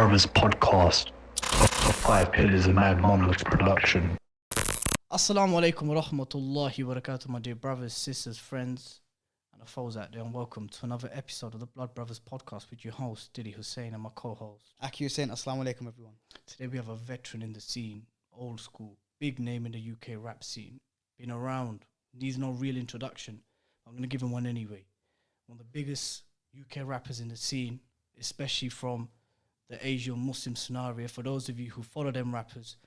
Brothers podcast, a Five Pillars of Mad Monolith production. Assalamu alaikum wa rahmatullahi wa barakatuh, my dear brothers, sisters, friends, and the foes out there, and welcome to another episode of the Blood Brothers podcast with your host, Dilly Hussain, and my co-host, Aki Hussain. Assalamu alaikum, everyone. Today we have a veteran in the scene, old school, big name in the UK rap scene, been around, needs no real introduction. I'm going to give him one anyway. One of the biggest UK rappers in the scene, especially from the Asian Muslim scenario. For those of you who follow them rappers,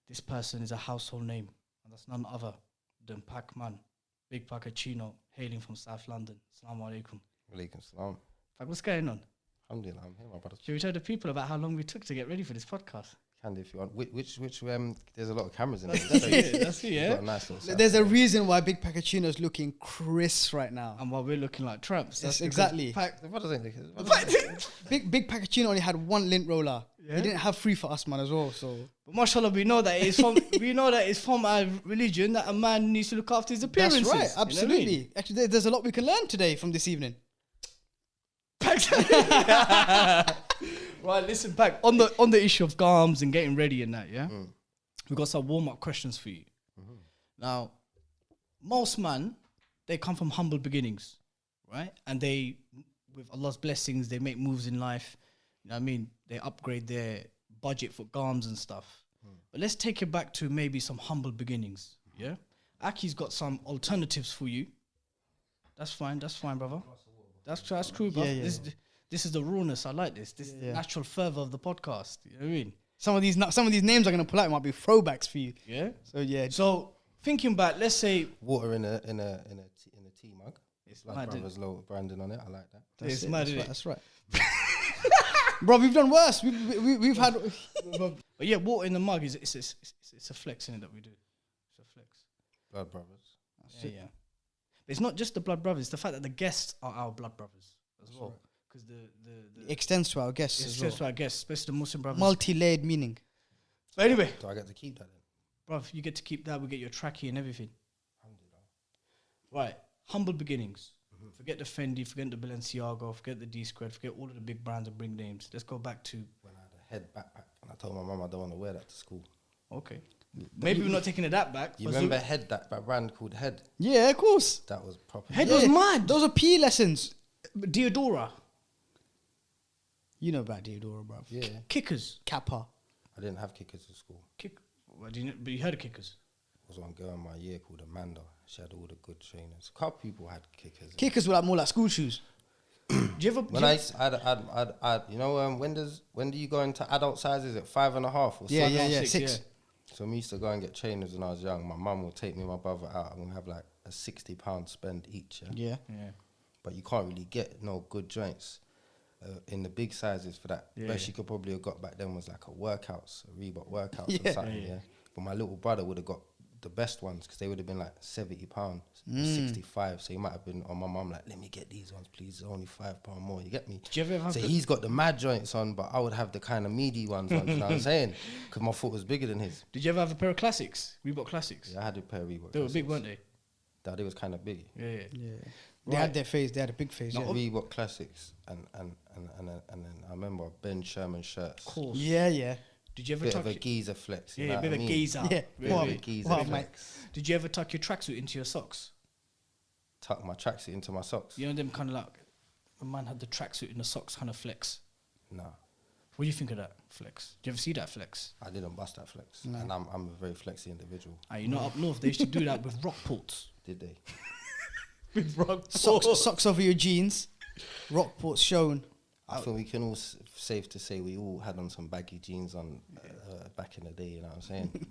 this person is a household name, and that's none other than Pak-Man, Big Pakachino, hailing from South London. Assalamu alaikum. Alaikum salam. Pak, what's going on? Alhamdulillah, I'm here, my brother. Should we tell the people about how long we took to get ready for this podcast? Candy, if you want. Which there's a lot of cameras in there. That's it, yeah. Got a nice little setup. There's a reason why Big Pakachino is looking crisp right now. And while we're looking like tramps. Yes, exactly. The brothers ain't looking. Big Pakachino only had one lint roller. Yeah. He didn't have three for us, man, as well. So But mashallah, we know that it's from our religion that a man needs to look after his appearances. that's right, You know what I mean? absolutely. Actually, there's a lot we can learn today from this evening. Right, listen back on the issue of garms and getting ready and that, yeah. We've got some warm up questions for you. Now, most man, they come from humble beginnings, right? And they, with Allah's blessings, they make moves in life. You know what I mean? They upgrade their budget for garms and stuff. But let's take it back to maybe some humble beginnings. Yeah, Aki's got some alternatives for you. That's fine, brother. That's true, bro. Yeah. This is the rawness. I like this. This is the natural fervor of the podcast. You know what I mean? Some of these names I'm gonna pull out might be throwbacks for you. Yeah. So yeah. So thinking back, let's say Water in a tea mug. it's Blood mad. Brothers low branding on it. I like that. It's it, mad, that's innit? right, that's right. Bro, we've done worse. We've had. But yeah, water in the mug is it's a flex in it that we do. It's a flex. Blood Brothers. Yeah. But it's not just the blood brothers. It's the fact that the guests are our blood brothers as well. Because It extends to our guests it's as well. just to our guests, especially the Muslim brothers. Multi-layered meaning. But anyway, Do I get to keep that then? bruv, you get to keep that. We get your trackie and everything. Alhamdulillah. Right, humble beginnings. Forget the Fendi, forget the Balenciaga, forget the D-Squared, forget all of the big brands and big names. Let's go back to... When I had a head backpack and I told my mum I don't want to wear that to school. Okay. Maybe we're not taking it that back. You but remember Head, that brand called Head? Yeah, of course. That was proper. Head was mad. Those are PE lessons. Diodora. You know about Deodora, bro. Yeah. Kickers. Kappa. I didn't have kickers at school. But you heard of kickers? There was one girl in my year called Amanda. She had all the good trainers. A couple people had kickers. Kickers were like more like school shoes. Do you ever... When I'd you know, when do you go into adult sizes at 5.5 or Yeah, something? yeah, 6, 6. So we used to go and get trainers when I was young. My mum would take me and my brother out and we'd have like a £60 spend each. Yeah? Yeah. But you can't really get no good joints in the big sizes for that. Yeah, Best yeah. you could probably have got back then was like a Reebok workouts Yeah. or something. Yeah, Yeah, yeah. But my little brother would have got the best ones because they would have been like £70, 65. So he might have been on my mum like, let me get these ones, please. It's only £5 more. You get me? Did you ever have So the- he's got the mad joints on, but I would have the kind of meaty ones on. You know what I'm saying? Because my foot was bigger than his. Did you ever have a pair of classics? Reebok classics? Yeah, I had a pair of Reebok. They were big, classics. weren't they? That they was kind of big. Yeah. Yeah. They Right. had their phase. They had a big phase. Not Yeah. Reebok classics, and then I remember Ben Sherman shirts. Of course. Yeah. Did you ever Bit tuck of a your... geezer flex. You Yeah, know a bit what of I a mean? geezer. Yeah. Bit of a geezer What, mate? flex. Did you ever tuck your tracksuit into your socks? Tuck my tracksuit into my socks. You know them kind of like... A man had the tracksuit in the socks kind of flex. Nah, What do you think of that flex? Do you ever see that flex? I didn't bust that flex, and I'm a very flexy individual. You know, up north, they used to do that with Rockports. Did they? With Rockports. Socks over your jeans. Rockport's shown. I think we can all safe to say we all had on some baggy jeans on back in the day. You know what I'm saying?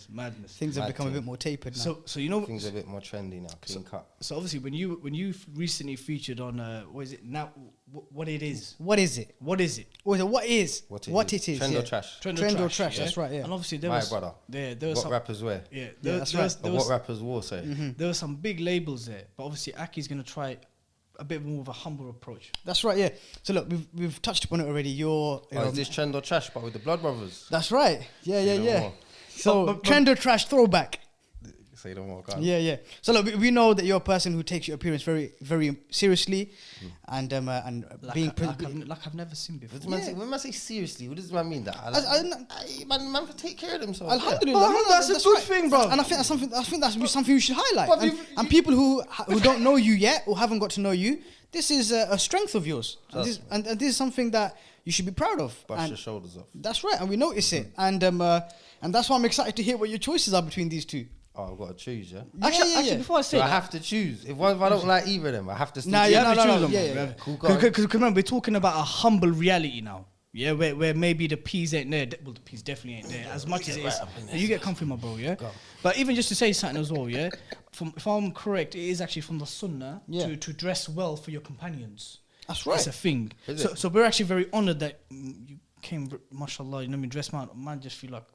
Madness. Things have Mad become a thing. bit more tapered now. So you know... Things are a bit more trendy now, clean cut. So obviously, when you recently featured on what is it now? What it is? What is it? What is it? What is it? What it is. Trend yeah. or trash? Trend or trash, that's right, yeah. And obviously there My was brother. there was What some, rappers wear? yeah, Yeah, that's right. there Or was, what rappers wore, say? there were some big labels there, but obviously Aki's gonna try a bit more of a humble approach. That's right, yeah. So look, we've touched upon it already. Oh, is this Trend or Trash, but with the Blood Brothers? That's right. Yeah. Say no more. So But- trend or trash throwback. Say no more. Go on. Yeah. So look, we know that you're a person who takes your appearance very, very seriously, and being like I've never seen before. When I say seriously, what does man mean that? Man for take care of themselves. Alhamdulillah, that's a good thing, bro. And I think that's something you should highlight. And people who don't know you yet or haven't got to know you, this is a strength of yours, and this is something that you should be proud of. Brush your shoulders off. That's right, and we notice it, and that's why I'm excited to hear what your choices are between these two. Oh, I've got to choose, yeah? Actually, before I say I have to choose. If I don't like either of them, I have to still Nah, choose. you have to choose them. Yeah. Cool, go on. Because remember, we're talking about a humble reality now. Yeah, where maybe the peas ain't there. Well, the peas definitely ain't there. As much as it is. You get comfy, my bro, yeah? But even just to say something as well, yeah? If I'm correct, it is actually from the sunnah to dress well for your companions. That's right. It's a thing. So we're actually very honoured that you came, mashallah, you know me, dress man just feel like...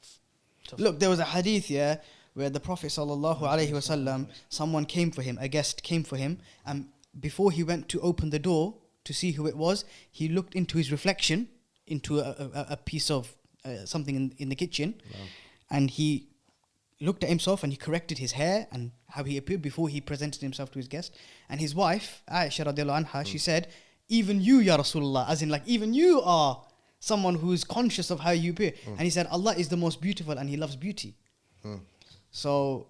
Look, there was a hadith, where the Prophet sallallahu alaihi wasallam, someone came for him, a guest came for him, and before he went to open the door to see who it was, he looked into his reflection, into a piece of something in the kitchen, and he looked at himself and he corrected his hair and how he appeared before he presented himself to his guest. And his wife, Aisha radiallahu anha, she said, even you, Ya Rasulullah, as in like, even you are someone who is conscious of how you appear. And he said, Allah is the most beautiful and he loves beauty. So,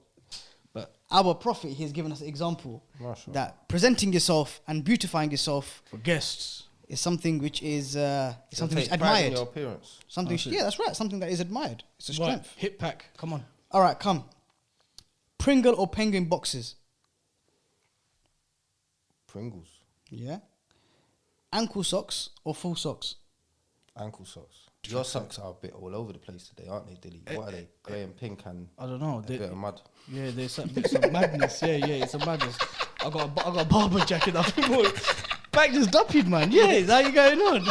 but our Prophet, he has given us an example that presenting yourself and beautifying yourself for guests is something which is something which is Take pride in admired. your appearance. That's right. Something that is admired. It's a strength. Hip pack, come on. All right, come. Pringle or Penguin boxes? Pringles. Yeah. Ankle socks or full socks? Ankle socks. Your socks are a bit all over the place today, aren't they, Dilly? What are they? Grey and pink and I don't know. a bit of mud. Yeah, there's some madness. Yeah, it's a madness. I got a barber jacket up. Back just duppied, man. Yeah, how you going on?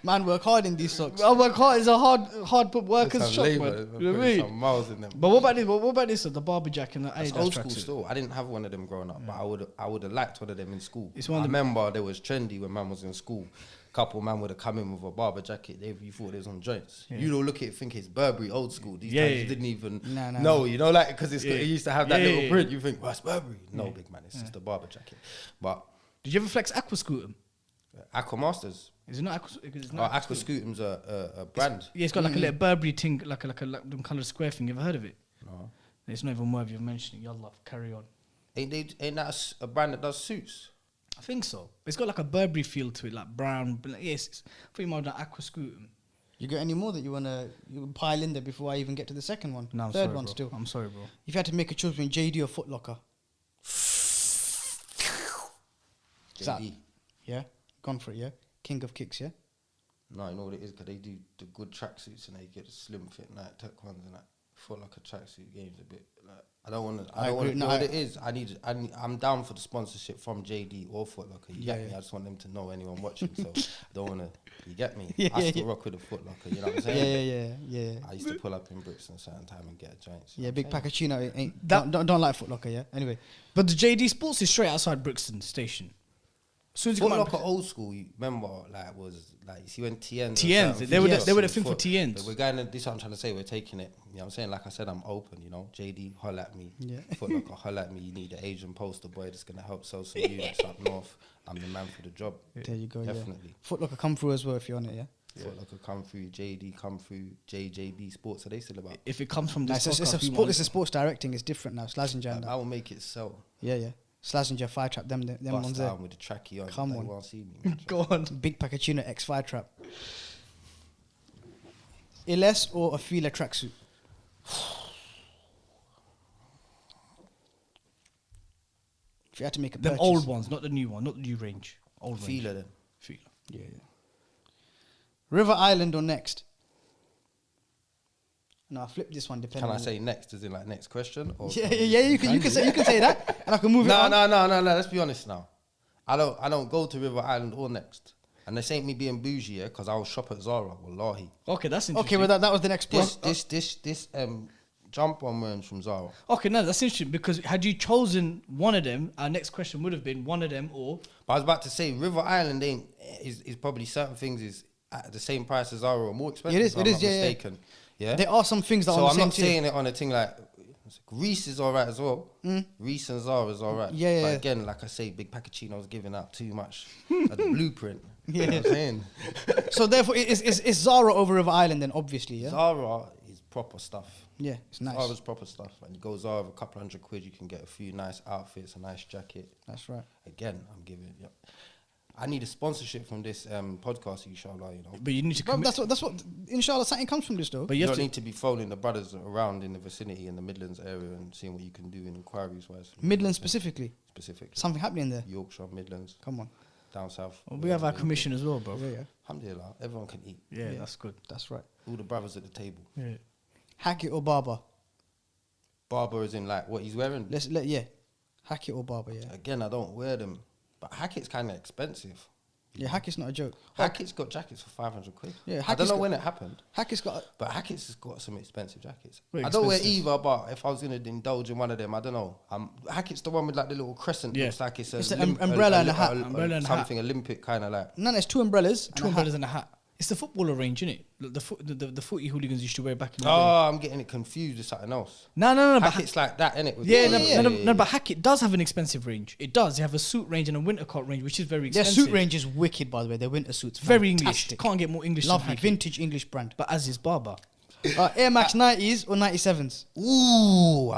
Man, work hard in these socks. I work hard. It's a hard put workers shop, man. Labour, You know what I mean? some miles in them. But what about this? What about this? The barber jacket and the That's Adidas old school tracksuit. still. I didn't have one of them growing up, but I would have liked one of them in school. It's one I of the- remember there was trendy when man was in school. Couple man would have come in with a barber jacket. You thought it was on joints. You don't look at it, think it's Burberry old school. These times you didn't even know. You know, like because it used to have that little print. You think, well, it's Burberry. No, big man, it's just a barber jacket. But Did you ever flex Aqua Scooter? Aqua Masters. Is it not Aqua? It's Oh, not Aqua Scootum's a brand. Yeah, it's got like a little Burberry thing, like them coloured square thing. You ever heard of it? No. It's not even worthy of mentioning. Yallah, carry on. Ain't that a brand that does suits? I think so. It's got like a Burberry feel to it, like brown. Yes, it's pretty much like Aqua Scooter. You got any more that you wanna pile in there before I even get to the second one? No, I'm Third sorry, one bro. still. I'm sorry, bro. If you had to make a choice between JD or Foot Locker, JD. yeah, gone for it, yeah. King of kicks, yeah. No, you know what it is? Because they do the good tracksuits and they get the slim fit night tech ones and that. Feel like a tracksuit game's a bit like I don't want to. You know what it is? I'm down for the sponsorship from JD or Foot Locker. You get me? I just want them to know anyone watching. So I don't want to. You get me? I still rock with a Foot Locker. You know what I'm saying? Yeah. I used to pull up in Brixton a certain time and get a joint. Yeah, big Pacachino ain't don't like Foot Locker, yeah. Anyway, But the JD Sports is straight outside Brixton Station. As soon as you Foot come out, Locker old school, you remember, was you see when TNs. they were the thing for TNs. But we're going. This is what I'm trying to say. We're taking it. You know what I'm saying? Like I said, I'm open. You know, JD, holla at me. Yeah. Foot Locker, holla at me. You need an Asian poster boy that's gonna help sell some units up north. I'm the man for the job. there you go. Definitely. Yeah. Foot Locker come through as well if you're on it, yeah. Foot Locker come through. JD come through. JJB Sports. Are they still about? if it comes from this It's podcast, a sports directing. It's different now. Slazenger and I that. will make it sell. Yeah. Slazenger, Fire Trap, them Bust ones there. down with the tracky on. Come They on. won't see me. Man. go on. Big Pacachino X Fire Trap. Iles or a Fila tracksuit? If you had to make a The purchase. old ones, not the new one, not the new range. Old range. Feeler then. Feeler. Yeah. River Island or Next? No, I flip this one depending. Can I on say next? Is it like next question? Or Yeah. You can say that, and I can move it on. No. Let's be honest now. I don't go to River Island or Next, and this ain't me being bougie, yeah. Because I'll shop at Zara. Wallahi. Okay, that's interesting. Okay, well that was the next point. This jumper I'm wearing from Zara. Okay, no, that's interesting because had you chosen one of them, our next question would have been one of them or. But I was about to say River Island is probably certain things is at the same price as Zara or more expensive. It is, if I'm not yeah. mistaken. Yeah. There are some things that So are on I'm the not same tier. saying it on a thing like Reese is alright as well. Reese and Zara is alright. Yeah, But yeah. again, like I say, Big Pacachino's giving out too much of the blueprint. Yeah. You know what I'm saying? So therefore, it's Zara over River Island then, obviously, yeah? Zara is proper stuff. Yeah, it's nice. Zara's proper stuff. And you go Zara with a couple £100, you can get a few nice outfits, a nice jacket. That's right. Again, I'm giving. Yep. I need a sponsorship from this podcast, inshallah. You know, But you need to Bro, commit. that's what, inshallah, something comes from this though. But you you don't have to. need to be phoning the brothers around in the vicinity in the Midlands area and seeing what you can do in inquiries wise. Midlands specifically. Specifically. Something happening there. Yorkshire, Midlands, Come on. down south. Well, we have our commission as well, bro. Yeah. Alhamdulillah, everyone can eat. Yeah, Yeah. that's good. That's right. All the brothers at the table. Yeah. Hack it or barber. Barber is in like what he's wearing. Yeah. Hack it or barber, yeah. Again, I don't wear them, but Hackett's kind of expensive. Yeah, hack it's not a joke. Hackett's got jackets for £500. Yeah, I don't Hackett's know got- when it happened, Hack it's got. but Hackett's has got some expensive jackets. Very I don't wear expensive. either, but if I was gonna indulge in one of them, I don't know. Hackett's the one with like the little crescent. Yeah. Looks like it's It's an umbrella and a hat. Umbrella and a hat. something Olympic kind of like. No, there's two umbrellas. Two umbrellas and a hat. It's the footballer range, isn't it? The footy hooligans used to wear back in the day. Oh, I'm getting it confused with something else. No. But Hackett's like that, innit? With yeah, the- no, but Hackett does have an expensive range. It does. They have a suit range and a winter coat range, which is very Their expensive. suit range is wicked, by the way. Their winter suits. Very English. Fantastic. Can't get more English than Lovely. Hackett. Vintage English brand. But as is Barber. Air Max 90s or 97s? Ooh,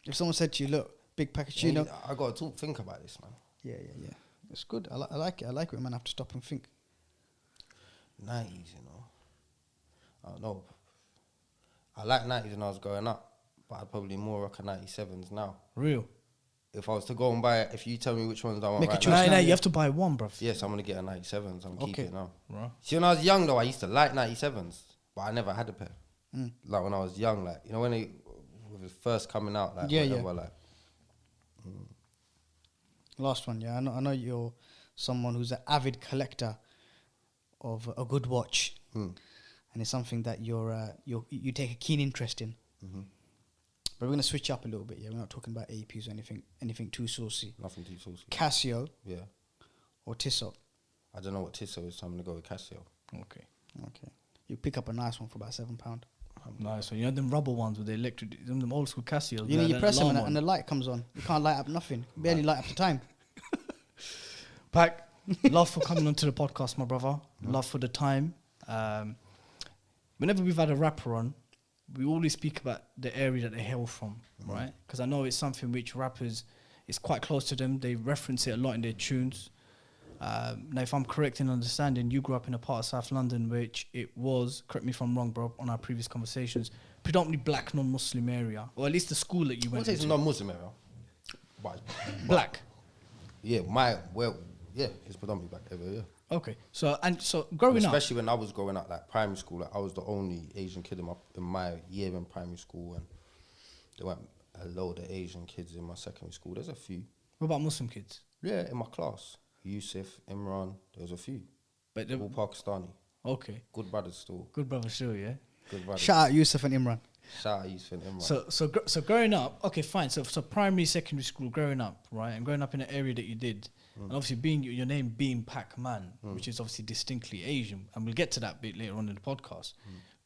If someone said to you, look, big Pacachino. I got to think about this, man. Yeah. It's good. I like it. I like it when man have to stop and think. 90s, you know. I don't know. I like 90s when I was growing up, but I'd probably more rock a 97s now. Real. If I was to go and buy it, if you tell me which ones I want Make a right choice. now, No, now, you yeah. have to buy one, bruv. yes, I'm going to get a 97s. I'm keeping it now. Right. See, when I was young, though, I used to like 97s, but I never had a pair. Like when I was young, like, you know, when it was first coming out, like, Yeah, whatever, yeah. like, Last one, yeah. I know you're someone who's an avid collector of a good watch, and it's something that you take a keen interest in. But we're gonna switch up a little bit. Yeah, we're not talking about APs or anything too saucy. nothing too saucy. Casio Yeah. or Tissot. I don't know what Tissot is, so I'm going to go with Casio. Okay. Okay, you pick up a nice one for about £7. Nice. So you know them rubber ones with the electric, them old school Casio. You know, you press them alarm and the light comes on. You can't light up nothing. Barely light up the time. Pac, love for coming onto the podcast, my brother. Love for the time. Whenever we've had a rapper on, we always speak about the area that they hail from, right? Because I know it's something which rappers, it's quite close to them. They reference it a lot in their tunes. Now, if I'm correct in understanding, you grew up in a part of South London which it was, correct me if I'm wrong, bro, on our previous conversations, predominantly black, non-Muslim area, or at least the school that you I went would say it's to. non-Muslim area. But, Black. yeah, it's predominantly black area, yeah. Okay. So growing up, Especially when I was growing up, like primary school, like I was the only Asian kid in my year in primary school, and there weren't a load of Asian kids in my secondary school. There's a few. what about Muslim kids? Yeah, in my class. Yusuf, Imran, there was a few. But they- All Pakistani. Okay. Good brothers still. Good brother still, yeah. Good brothers. Shout out Yusuf and Imran. Shout out Yusuf and Imran. So growing up, okay, fine. So primary, secondary school, growing up, right, and growing up in the area that you did, and obviously being your name being Pac-Man, which is obviously distinctly Asian, and we'll get to that bit later on in the podcast.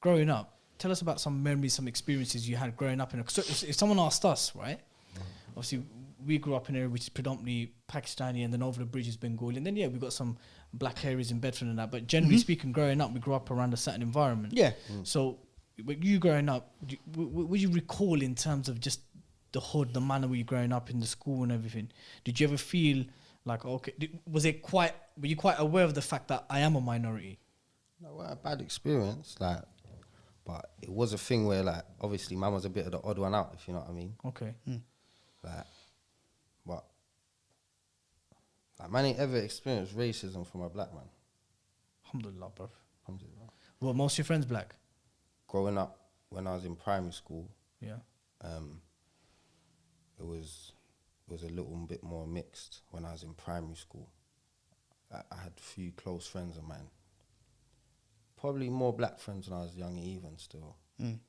Growing up, tell us about some memories, some experiences you had growing up in. So if someone asked us, right, obviously we grew up in an area which is predominantly Pakistani, and then over the bridge is Bengali, and then yeah, we got some black areas in Bedford and that. But generally speaking, growing up, we grew up around a certain environment. Yeah. So, when you growing up, would you recall in terms of just the hood, the manner where you growing up in the school and everything? Did you ever feel like, okay, were you quite aware of the fact that I am a minority? No, well, a bad experience, like, but it was a thing where, like, obviously, man was a bit of the odd one out, if you know what I mean. Okay. Like, man ain't ever experienced racism from a black man. Alhamdulillah, bro. Alhamdulillah. Well, most of your friends black? Growing up, when I was in primary school, Yeah. it was a little bit more mixed when I was in primary school. I had a few close friends of mine. Probably more black friends when I was young even still.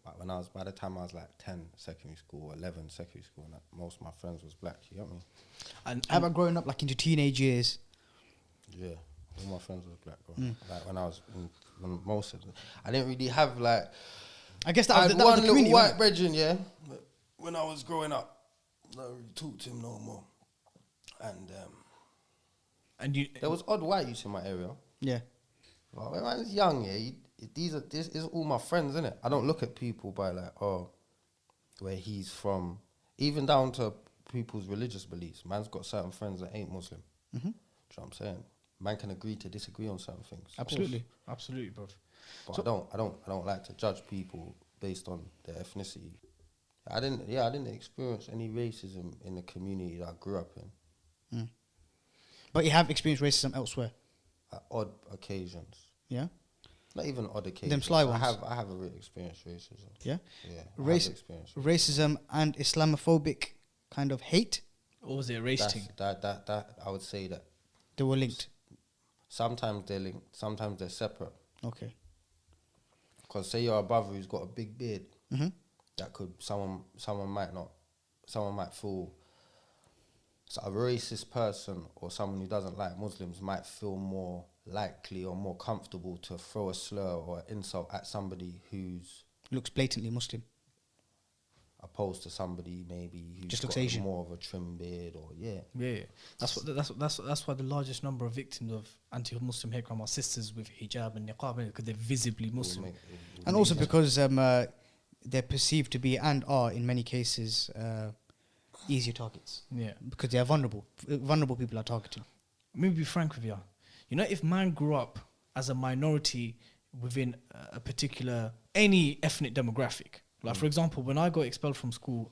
But by the time I was like 10 secondary school, 11 secondary school, and most of my friends was black, you get me? How about growing up like into teenage years? Yeah. All my friends were black, bro. Like when I was, when most of them, I didn't really have like. I guess I that had was one the little community. white brethren, yeah. But when I was growing up, I don't really talk to him no more. And you, there was odd white youths in my area. Yeah. Well, when I was young, yeah, this is all my friends, innit? I don't look at people by like, oh, where he's from, even down to people's religious beliefs. Man's got certain friends that ain't Muslim. Do you know what I'm saying? Man can agree to disagree on certain things. absolutely, bro. But I don't like to judge people based on their ethnicity. I didn't experience any racism in the community that I grew up in. But you have experienced racism elsewhere. At odd occasions. Yeah. Not even odd occasions. Them sly ones. I have a real experienced racism. Yeah. Yeah. Racism and Islamophobic kind of hate. Or was it a race thing? That I would say that They were linked. sometimes they're linked, sometimes they're separate. Okay. Because say you're a brother who's got a big beard, that could someone might feel. So a racist person or someone who doesn't like Muslims might feel more likely or more comfortable to throw a slur or insult at somebody who's Looks blatantly Muslim. opposed to somebody maybe who's Just looks got Asian. more of a trim beard or Yeah. That's why the largest number of victims of anti-Muslim hate crime are sisters with hijab and niqab, because they're visibly Muslim. And also because they're perceived to be and are in many cases easier targets. Yeah. Because they are vulnerable. Vulnerable people are targeted. Let me be frank with you. You know, if man grew up as a minority within a particular, any ethnic demographic, like for example, when I got expelled from school,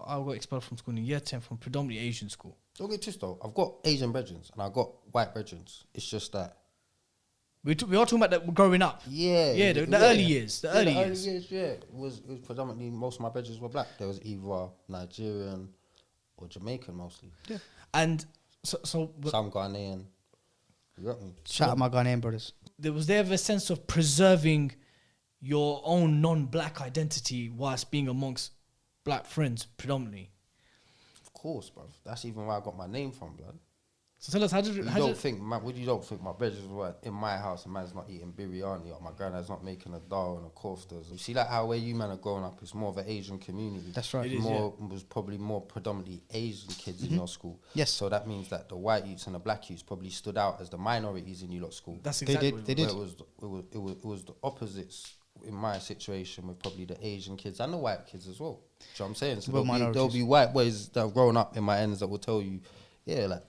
in year 10 from predominantly Asian school. Don't get twisted though. I've got Asian brethren and I've got white brethren. It's just that. We are talking about that growing up. Yeah. The early years. The early years. Yeah. It was predominantly, most of my brethren were black. There was either Nigerian or Jamaican mostly. Yeah. And so some Ghanaian. You got me? Shout out my Ghanaian brothers. there was a sense of preserving your own non-black identity whilst being amongst black friends predominantly. Of course, bruv. That's even where I got my name from, blood. So tell us, how did You don't think my brothers were in my house and man's not eating biryani or my granddad's not making a dal and a koftas. You see, like how where you man are growing up, it's more of an Asian community. That's right. It is, Was probably more predominantly Asian kids in your school. Yes. So that means that the white youths and the black youths probably stood out as the minorities in you lot's school. That's They exactly did, what they it did. was. It was the opposites in my situation with probably the Asian kids and the white kids as well. Do you know what I'm saying? So Well, there'll be white boys that have grown up in my ends that will tell you, yeah, like,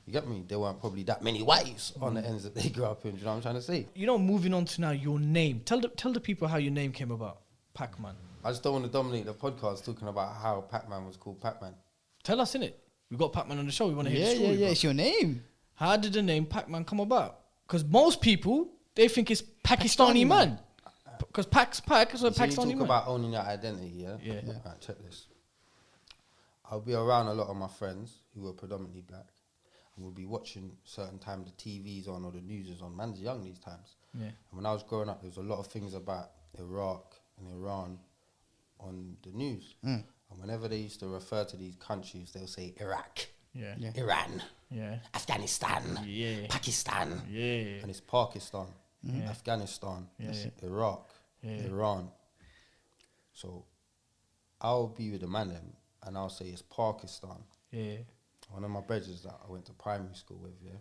you get me? There weren't probably that many whites on the ends that they grew up in. Do you know what I'm trying to say? You know, moving on to now, your name. Tell the people how your name came about. Pac-Man. I just don't want to dominate the podcast talking about how Pacman was called Pacman. Tell us, innit? We got Pac-Man on the show. We want to hear the story. Yeah, bro. it's your name. How did the name Pac-Man come about? Because most people, they think it's Pakistani man. Because Pac is a So you Pakistani talk man. about owning your identity, yeah? Yeah. Right, check this. I'll be around a lot of my friends who are predominantly black. And we'll be watching certain times the TV's on or the news is on. Man's young these times. Yeah. And when I was growing up, there was a lot of things about Iraq and Iran on the news. And whenever they used to refer to these countries, they'll say Iraq, Yeah. Yeah. Iran, Yeah. Afghanistan, Yeah. Pakistan. Yeah. And it's Pakistan, Afghanistan, Iraq, Iran. So I'll be with the man them and I'll say it's Pakistan. Yeah. One of my brothers that I went to primary school with, yeah,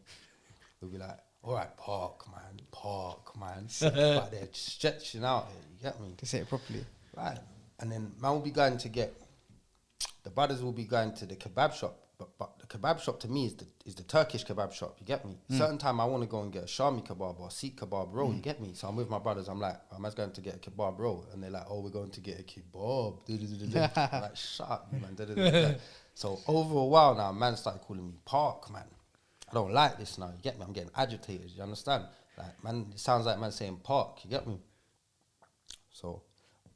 we'll be like, all right, Park, man. But they're stretching out it, you get me? To say it properly. Right. And then man will be going to the brothers will be going to the kebab shop, but the kebab shop to me is the Turkish kebab shop, you get me? Certain time I want to go and get a Shami kebab or a Sikh kebab roll, you get me? So I'm with my brothers, I'm like, I'm going to get a kebab roll, and they're like, oh, we're going to get a kebab. I'm like, shut up, man. So over a while now, man started calling me Park, man. I don't like this now, you get me? I'm getting agitated, you understand? Like, man, it sounds like man saying Park, you get me? So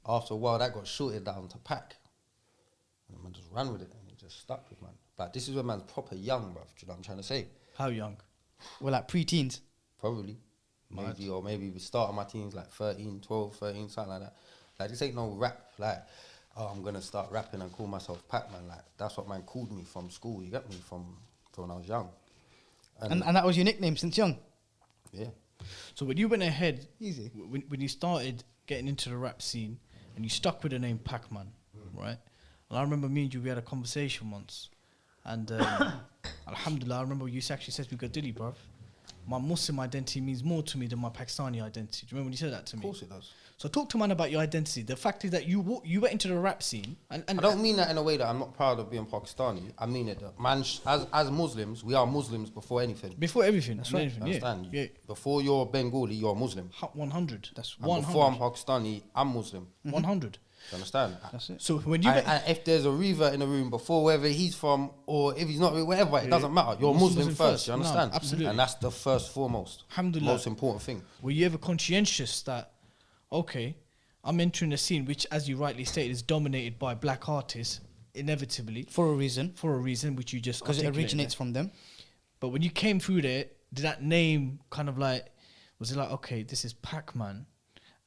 after a while, that got shorted down to Pack. And man just ran with it, and it just stuck with man. But this is when man's proper young, bruv, do you know what I'm trying to say? How young? Well, like pre-teens. Probably. Maybe we started my teens like 12, 13, something like that. Like, this ain't no rap, like, oh, I'm going to start rapping and call myself Pacman. Like, that's what man called me from school, you get me, from when I was young. And that was your nickname since young? Yeah. So when you went ahead, Easy. when you started getting into the rap scene, and you stuck with the name Pacman, right? And I remember me and you, we had a conversation once, and alhamdulillah, I remember you actually said to me, Dilly, bruv, my Muslim identity means more to me than my Pakistani identity. Do you remember when you said that to me? Of course it does. So talk to man about your identity. The fact is that you went into the rap scene, and I don't mean that in a way that I'm not proud of being Pakistani. I mean it that man, as Muslims, we are Muslims before anything. before everything. That's right. Understand? Yeah. Before you're Bengali, you're a Muslim. 100. That's And 100. before I'm Pakistani, I'm Muslim. 100. Do you understand? That's it. So when you And if there's a revert in the room before, whether he's from or if he's not, whatever, it doesn't matter. You're Muslim Muslim first. first. You No, understand? absolutely. And that's the first foremost, Alhamdulillah. most important thing. were you ever conscientious that, okay, I'm entering a scene which, as you rightly stated, is dominated by black artists, inevitably, For a reason. which you just Because it articulated originates there. from them. But when you came through there, did that name kind of like, was it like, okay, this is Pac-Man,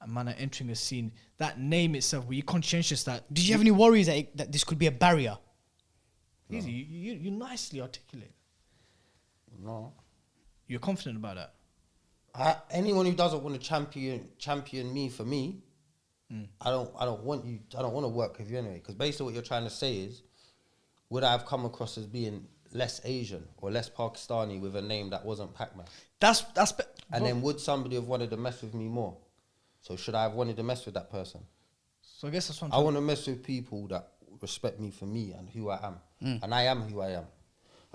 and man are entering a scene, that name itself, were you conscientious that, Did you have any worries that this could be a barrier? easy, you nicely articulate. No. You're confident about that? Anyone who doesn't want to champion me for me, I don't want to work with you anyway. Because basically what you're trying to say is, would I have come across as being less Asian or less Pakistani with a name that wasn't Pac-Man? And Then would somebody have wanted to mess with me more? So should I have wanted to mess with that person? so I guess that's what I want to mess with people that respect me for me and who I am. And I am who I am.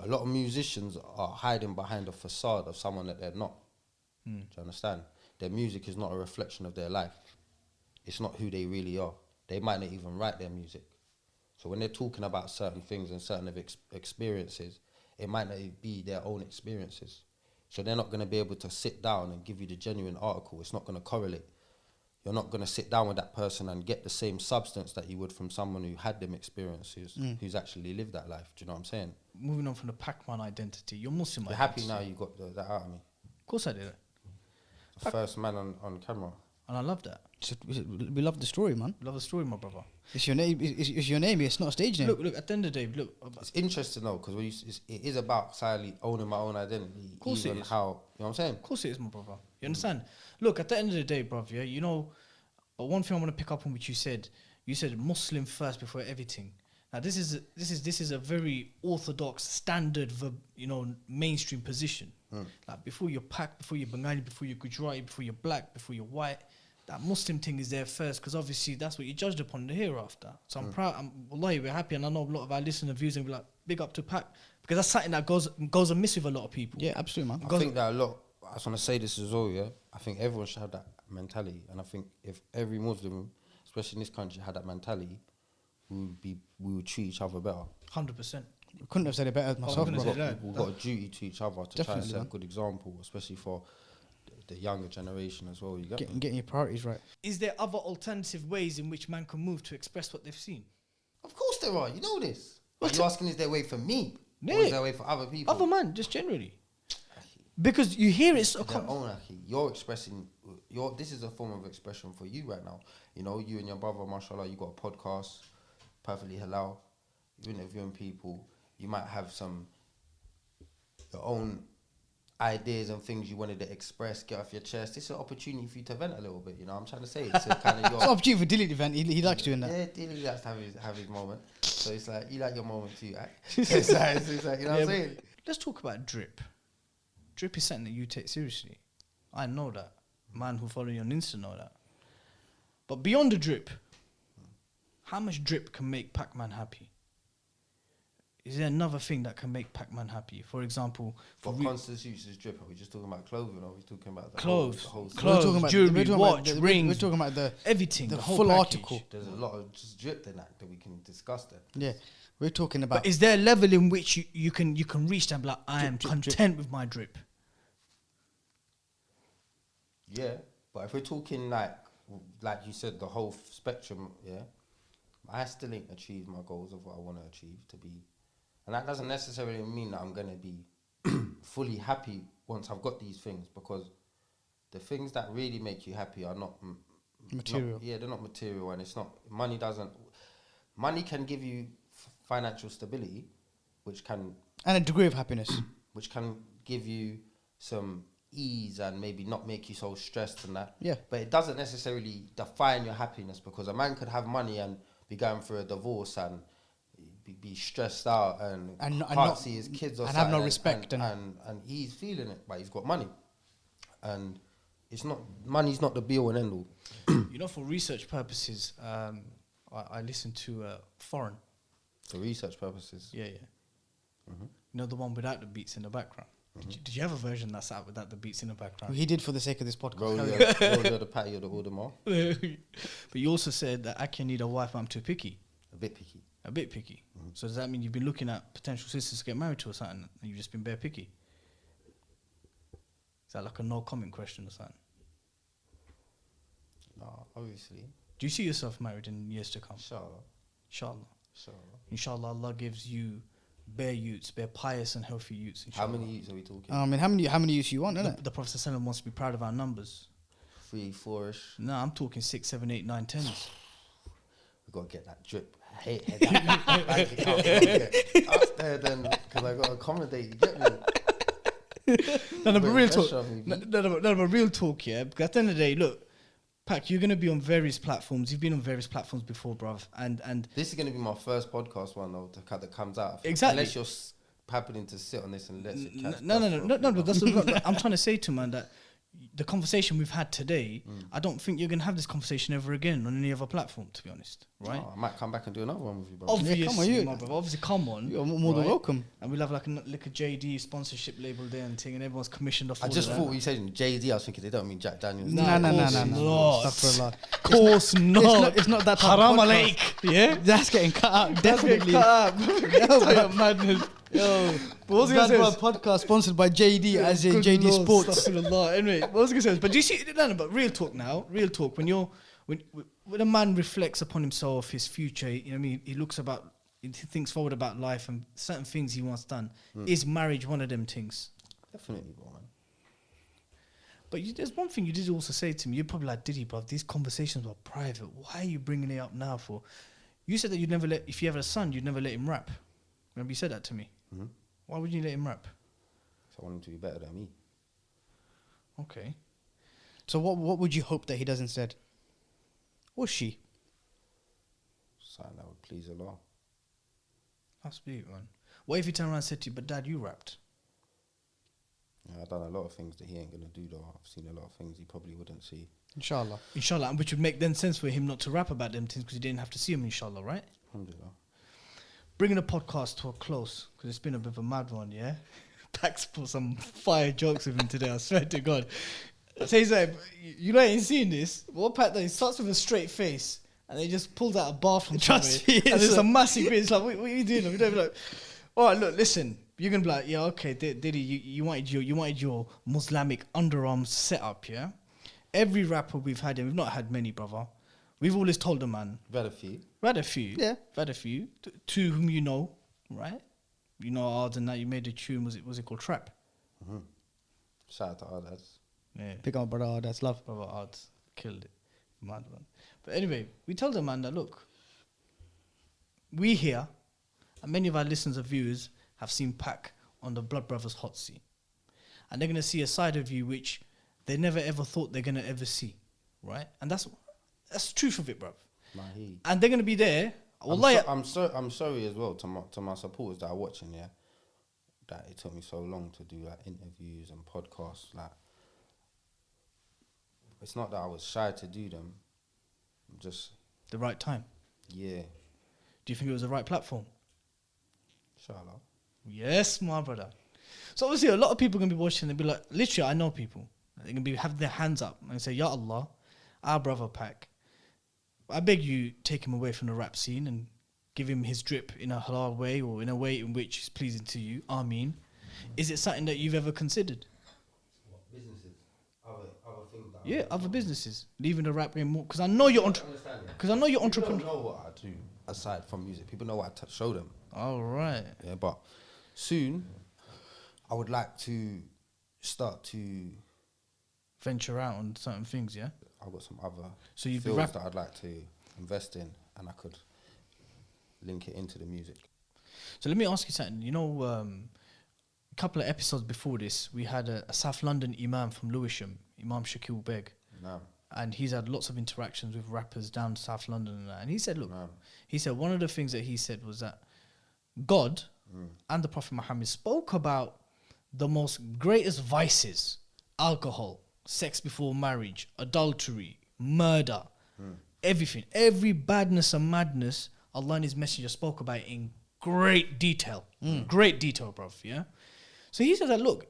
A lot of musicians are hiding behind a facade of someone that they're not. Do you understand? Their music is not a reflection of their life. It's not who they really are. They might not even write their music. So when they're talking about certain things and certain experiences, it might not be their own experiences. So they're not going to be able to sit down and give you the genuine article. It's not going to correlate. You're not going to sit down with that person and get the same substance that you would from someone who had them experiences, who's actually lived that life. Do you know what I'm saying? moving on from the Pac-Man identity, your Muslim You're identity. happy now you got that out of me. Of course I did it. The first man on camera. And I love that. We love the story, man. Love the story, my brother. It's your name. It's your name. It's not a stage name. Look, at the end of the day, look. It's interesting though, because it is about silently owning my own identity. Of course even it is. how, you know what I'm saying? Of course it is, my brother. You understand? Look, at the end of the day, bruv, yeah, you know, one thing I want to pick up on which you said Muslim first before everything. Now this is a very orthodox, standard, mainstream position. Like before you're Pak, before you're Bengali, before you're Gujarati, before you're black, before you're white, that Muslim thing is there first, because obviously that's what you're judged upon in the hereafter. So I'm proud. Wallahi, we're happy, and I know a lot of our listener views and be like, big up to Pak, because that's something that goes amiss with a lot of people. Yeah, absolutely, man. I think that I just want to say this as well, yeah. I think everyone should have that mentality, and I think if every Muslim, especially in this country, had that mentality, we would treat each other better. 100%. Couldn't have said it better myself. Couldn't have bro. said that. We've got a duty to each other to try and Definitely, set a man. good example, especially for the younger generation as well. You get me? Getting your priorities right. Is there other alternative ways in which man can move to express what they've seen? Of course there are. You know this. Are you asking, is there a way for me? Yeah. Or is there a way for other people? Other man, just generally. Because you hear it so Their own, Aki. You're expressing. This is a form of expression for you right now. You know, you and your brother, mashallah, you got a podcast, perfectly halal. You're interviewing people. You might have your own ideas and things you wanted to express, get off your chest. It's an opportunity for you to vent a little bit. You know, what I'm trying to say it's a kind of It's an opportunity for Dilly event. He likes doing that. Yeah, Dilly likes to have his moment. So it's like you like your moment too. It's like you know what I'm saying. Let's talk about drip. Drip is something that you take seriously. I know that. Man who follow you on Insta know that. But beyond the drip, how much drip can make Pac-Man happy? Is there another thing that can make Pac-Man happy? For example, What constitutes this drip? Are we just talking about clothing, or are we talking about the clothes, whole clothes, jewelry, watch, rings, We're talking about the everything, the the whole full package. article. There's a lot of just drip in that we can discuss there. Yeah, we're talking about. But is there a level in which you can reach that and be like, I am content with my drip? Yeah, but if we're talking like you said, the whole spectrum, yeah, I still ain't achieved my goals of what I want to achieve to be. And that doesn't necessarily mean that I'm going to be fully happy once I've got these things, because the things that really make you happy are not Material. They're not material, and it's not money. Money can give you financial stability, which can and a degree of happiness. give you some ease and maybe not make you so stressed and that. Yeah. But it doesn't necessarily define your happiness, because a man could have money and be going through a divorce and be stressed out and And can't not- see his kids or and have no something, respect and he's feeling it, but he's got money. And it's not, money's not the be all and end all. You know, for research purposes, I listen to Foreign. For research purposes. Yeah. You know, the one without the beats in the background. Did you have a version that's out without the beats in the background? He did for the sake of this podcast. Roll the patio, the order more. But you also said that I can need a wife, but I'm too picky. A bit picky. A bit picky. So does that mean you've been looking at potential sisters to get married to or something, and you've just been bare picky? Is that like a no comment question or something? No, obviously. Do you see yourself married in years to come? Inshallah. Inshallah. Inshallah. Inshallah, Allah gives you bare youths, bare pious and healthy youths. How Inshallah. many youths are we talking? I mean, how many use you want, innit? The Prophet ﷺ wants to be proud of our numbers. 3, 4-ish. No, I'm talking 6, 7, 8, 9, 10s. We gotta get that drip. I hate that bank account. Get up there then, because I gotta accommodate. You get me? No, but Put real pressure talk. on me, No, but real talk, yeah. Because at the end of the day, look, Pac, you're gonna be on various platforms. You've been on various platforms before, bruv. And This is gonna be my first podcast one though that comes out. Exactly. Unless you're happening to sit on this and let it catch. no. But that's what I'm trying to say to man that the conversation we've had today, I don't think you're gonna have this conversation ever again on any other platform. To be honest, right? Oh, I might come back and do another one with you, bro. Obviously, come on, you- my brother. Obviously, come on. You're more than right? welcome. And we'll have like a JD sponsorship label there and thing, and everyone's commissioned off. I all just of thought that. when you said JD, I was thinking they don't mean Jack Daniels. No, No. of course not. Astaghfirullah. Of course not. It's not that type Haram of podcast. alaik. Yeah. That's getting cut out. That's Definitely. getting cut out. Madness. Yo, But what was I gonna Bad say? Boy podcast sponsored by JD, as in Good JD Lord, Sports. astaghfirullah. Anyway, what was I gonna say? But do you see? No, but real talk now. Real talk. When a man reflects upon himself, his future, you know what I mean, he thinks forward about life and certain things he wants done. Is marriage one of them things? Definitely, bro, man. But there's one thing you did also say to me. You're probably like, Diddy, bruv, these conversations were private. Why are you bringing it up now for? You said that you'd never let, if you have a son, you'd never let him rap. Remember you said that to me? Mm-hmm. Why would you let him rap? So I want him to be better than me. Okay. So what would you hope that he does instead? Or she? Something that would please Allah. That's big, man. What if he turned around and said to you, but Dad, you rapped? Yeah, I've done a lot of things that he ain't gonna do though. I've seen a lot of things he probably wouldn't see. Inshallah. Inshallah, and which would make then sense for him not to rap about them things because you didn't have to see him, inshallah, right? Alhamdulillah. Bringing the podcast to a close, because it's been a bit of a mad one, yeah? Pax put some fire jokes with him today, I swear to God. So he's like, you know, I ain't seen this. What Pat does, he starts with a straight face, and he just pulls out a bar from Trust somewhere, me, and it's there's a- a massive bit. It's like, what are you doing? We don't be like, all right, look, listen. You're gonna be like, yeah, okay, Diddy, you wanted your Muslimic underarms set up, yeah? Every rapper we've had, and we've not had many, brother. We've always told the man, Very few. Had a few. Yeah. Had a few. Two whom you know, right? You know Ards and that you made a tune, was it called Trap? Shout out to others. Yeah. Pick up, brother. That's love. Brother Ards killed it. Mad one. But anyway, we tell the man that look, we here, and many of our listeners and viewers have seen Pac on the Blood Brothers hot seat. And they're gonna see a side of you which they never ever thought they're gonna ever see. Right? And that's the truth of it, bruv. Mahi. And they're gonna be there. Wallahi, I'm sorry as well to my supporters that are watching, yeah. That it took me so long to do like interviews and podcasts. Like, it's not that I was shy to do them. I'm just, the right time. yeah. Do you think it was the right platform? Inshallah. Yes, my brother. So obviously a lot of people are going to be watching and be like, literally, I know people. They're going to be having their hands up and say, Ya Allah, our brother Pac, I beg you, take him away from the rap scene and give him his drip in a halal way or in a way in which is pleasing to you. Ameen. Is it something that you've ever considered? What, businesses? Other things that Yeah, other businesses. Leaving the rap game more. Because I know you're because I know you're People entrepreneur. don't know what I do aside from music. People know what I show them. All right. Yeah, but soon I would like to start to. Venture out on certain things, yeah? I've got some other So you've been fields rap- that I'd like to invest in, and I could link it into the music. So let me ask you something. You know, a couple of episodes before this, we had a South London Imam from Lewisham, Imam Shakil Beg. No. And he's had lots of interactions with rappers down South London and that. And he said, look, No. he said one of the things that he said was that God and the Prophet Muhammad spoke about the most greatest vices: alcohol, sex before marriage, adultery, murder, everything. Every badness and madness, Allah and His Messenger spoke about it in great detail. Great detail, bruv, yeah? So he said that, look,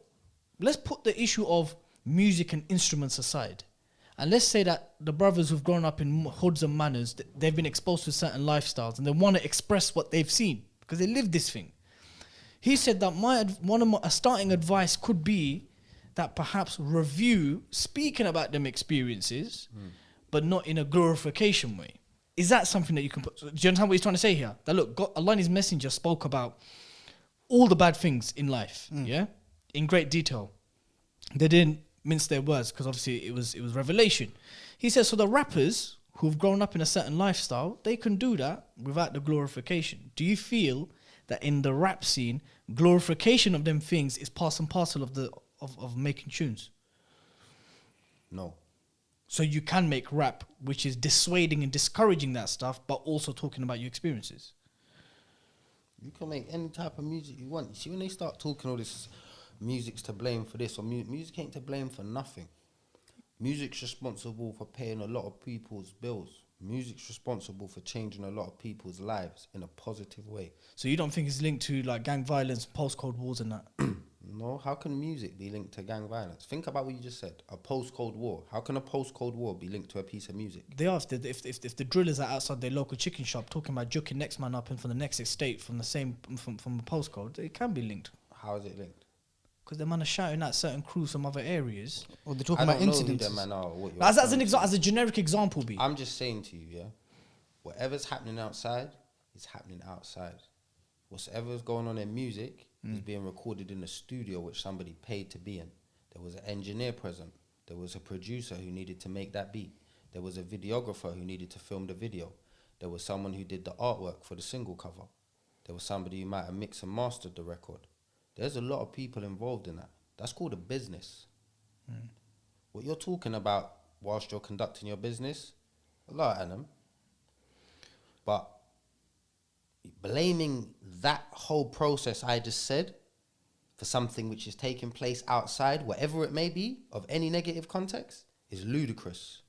let's put the issue of music and instruments aside. And let's say that the brothers who've grown up in hoods and manners, they've been exposed to certain lifestyles and they want to express what they've seen because they live this thing. He said that a starting advice could be that perhaps review speaking about them experiences, but not in a glorification way. Is that something that you can put? Do you understand what he's trying to say here? That look, God, Allah and His Messenger spoke about all the bad things in life, yeah, in great detail. They didn't mince their words because obviously it was revelation. He says, so the rappers who've grown up in a certain lifestyle, they can do that without the glorification. Do you feel that in the rap scene, glorification of them things is part and parcel of making tunes? No. So you can make rap which is dissuading and discouraging that stuff, but also talking about your experiences. You can make any type of music you want. You see, when they start talking all this, music's to blame for this, or music ain't to blame for nothing. Music's responsible for paying a lot of people's bills. Music's responsible for changing a lot of people's lives in a positive way. So you don't think it's linked to like gang violence, post-Cold Wars and that? No, how can music be linked to gang violence? Think about what you just said. A post-Cold War. How can a post-Cold War be linked to a piece of music? They are. If the drillers are outside their local chicken shop talking about juking next man up and from the next estate from the same from the postcode, it can be linked. How is it linked? Because the man are shouting at certain crews from other areas. Or they're talking I about don't know who incidents. them man are or what you're As referring to. as a generic example, be. I'm just saying to you, yeah, whatever's happening outside is happening outside. Whatever's going on in music is being recorded in a studio which somebody paid to be in. There was an engineer present. There was a producer who needed to make that beat. There was a videographer who needed to film the video. There was someone who did the artwork for the single cover. There was somebody who might have mixed and mastered the record. There's a lot of people involved in that. That's called a business. What you're talking about whilst you're conducting your business, a lot of them. But blaming that whole process I just said for something which is taking place outside, whatever it may be, of any negative context, is ludicrous.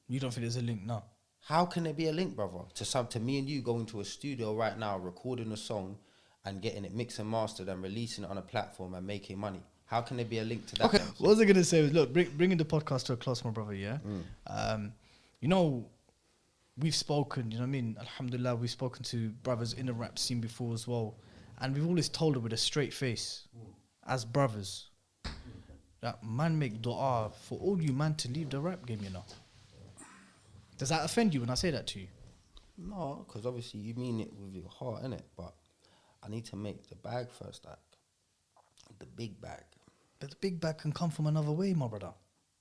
You don't think there's a link? No. How can there be a link, brother, to me and you going to a studio right now, recording a song and getting it mixed and mastered and releasing it on a platform and making money? How can there be a link to that? Okay, what was I going to say was, look, bringing the podcast to a close, my brother, yeah? You know, we've spoken, you know what I mean? Alhamdulillah, we've spoken to brothers in the rap scene before as well. And we've always told them with a straight face, as brothers, that man make dua for all you man to leave the rap game, you know. Does that offend you when I say that to you? No, because obviously you mean it with your heart, innit? But I need to make the bag first, like the big bag. But the big bag can come from another way, my brother.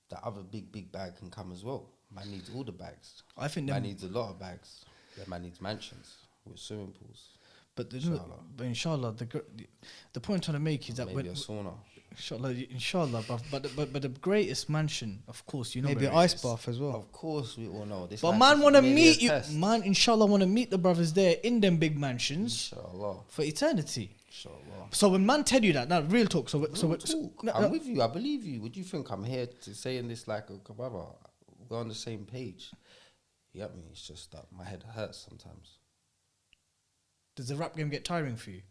The other big bag can come as well. Man needs all the bags. I think Man them, needs a lot of bags. Yeah, man needs mansions with swimming pools. but Inshallah. inshallah, the point I'm trying to make is that Maybe when a sauna. inshallah, but the greatest mansion, of course, you know, Maybe where ice it is. bath as well. Of course we all know this. But life man is want to merely meet a you, test. man. Inshallah, want to meet the brothers there in them big mansions Inshallah. for eternity. Inshallah. So when man tell you that, now real talk. So Talk. no, I'm no, with you. I believe you. Would you think I'm here to saying this like a brother? We're on the same page. You get me? It's just that my head hurts sometimes. does the rap game get tiring for you?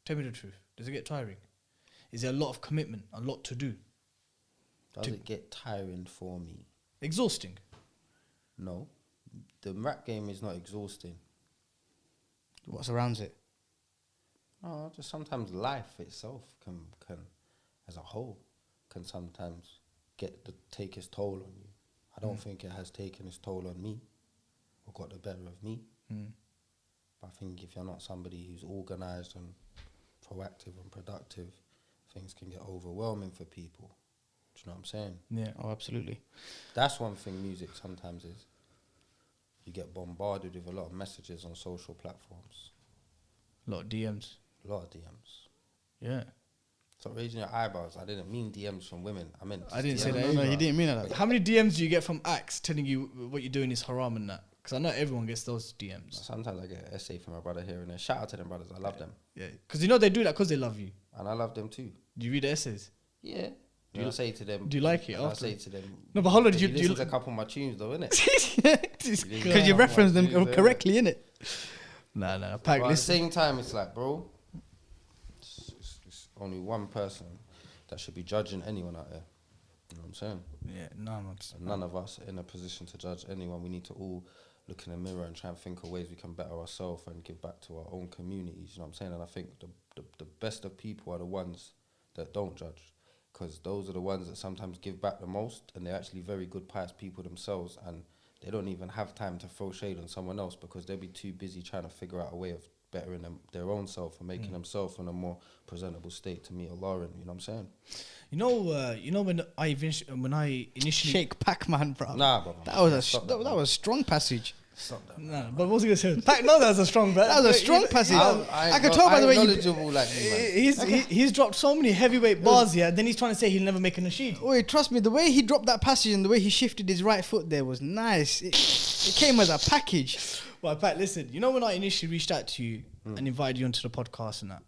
Tell me the truth. Does it get tiring? Is there a lot of commitment, a lot to do? Does it get tiring for me? Exhausting. No. The rap game is not exhausting. What surrounds it? No, just sometimes life itself can as a whole, can sometimes take its toll on you. I don't think it has taken its toll on me or got the better of me. But I think if you're not somebody who's organised and proactive and productive, things can get overwhelming for people. Do you know what I'm saying? Yeah. Oh, absolutely. That's one thing music sometimes is. You get bombarded with a lot of messages on social platforms. A lot of DMs. A lot of DMs. Yeah. Stop raising your eyebrows. I didn't mean DMs from women. I meant. I didn't DMs. say that. No, he didn't mean that. How many DMs do you get from acts telling you what you're doing is haram and that? Because I know everyone gets those DMs. Sometimes I get an essay from my brother here and there. Shout out to them brothers. I love them. Yeah, because you know they do that because they love you. And I love them too. Do you read the essays? Yeah. Do you say to them? Do you like it? I say to them. No, but hold on. You Do listen you to a couple of my tunes though, innit? Because you reference them correctly, innit? Nah. Pac, But at the listen. same time, it's like, bro, it's only one person that should be judging anyone out there. You know what I'm saying? Yeah, no. And none of us are in a position to judge anyone. We need to all look in the mirror and try and think of ways we can better ourselves and give back to our own communities. You know what I'm saying? And I think the best of people are the ones that don't judge, because those are the ones that sometimes give back the most, and they're actually very good, pious people themselves, and they don't even have time to throw shade on someone else because they'll be too busy trying to figure out a way of bettering their own self and making themselves in a more presentable state to meet Allah in. You know what I'm saying? You know when I initially Shake Pacman, bro. Nah, bro. That was a strong passage. Stop that. No, but what was I gonna say? Pac, no, that was a strong. That was a strong passage. I could tell by the way you. knowledgeable like you, man. He's dropped so many heavyweight bars here. Then he's trying to say he'll never make a nasheed. Wait, trust me, the way he dropped that passage and the way he shifted his right foot there was nice. It came as a package. Well, Pat, listen. You know when I initially reached out to you and invited you onto the podcast and that,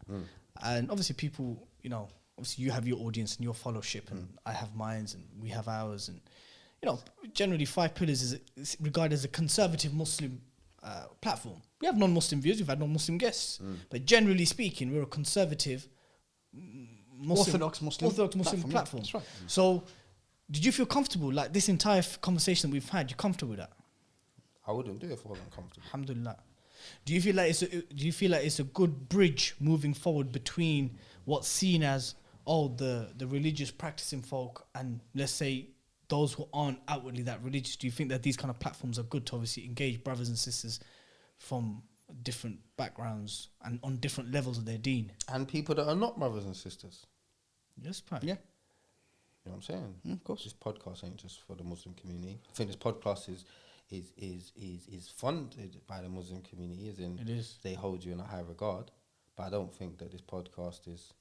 and obviously people, you know, obviously you have your audience and your followership, and I have mine, and we have ours, and you know, generally 5 Pillars is regarded as a conservative Muslim platform. We have non-Muslim views, we've had non-Muslim guests, but generally speaking, we're a conservative Orthodox Muslim platform. That's right. So, did you feel comfortable, like this entire conversation that we've had? You comfortable with that? I wouldn't do it if I wasn't comfortable. Alhamdulillah. Do you feel like it's a good bridge moving forward between what's seen as the religious practicing folk and, let's say, those who aren't outwardly that religious? Do you think that these kind of platforms are good to obviously engage brothers and sisters from different backgrounds and on different levels of their deen? And people that are not brothers and sisters. Yes, Pat. Yeah. You know what I'm saying? Of course. This podcast ain't just for the Muslim community. I think this podcast is funded by the Muslim community, as in It is. they hold you in a high regard. But I don't think that this podcast is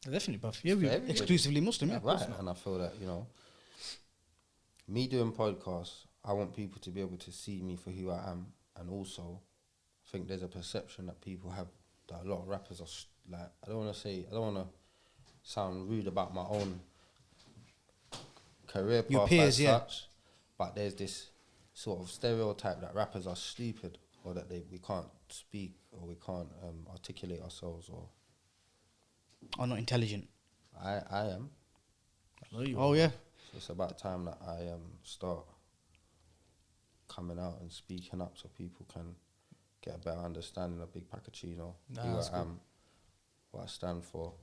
Definitely, buff. Yeah, for we everybody. Exclusively Muslim, yeah. Right, and I feel that, you know, me doing podcasts, I want people to be able to see me for who I am, and also I think there's a perception that people have that a lot of rappers are like, I don't want to sound rude about my own career path Your peers, as yeah. such, but there's this sort of stereotype that rappers are stupid, or that we can't speak, or we can't articulate ourselves, or Or not intelligent. I am. Oh, yeah. So it's about time that I start coming out and speaking up so people can get a better understanding of Big Pacachino, who I am, what I stand for.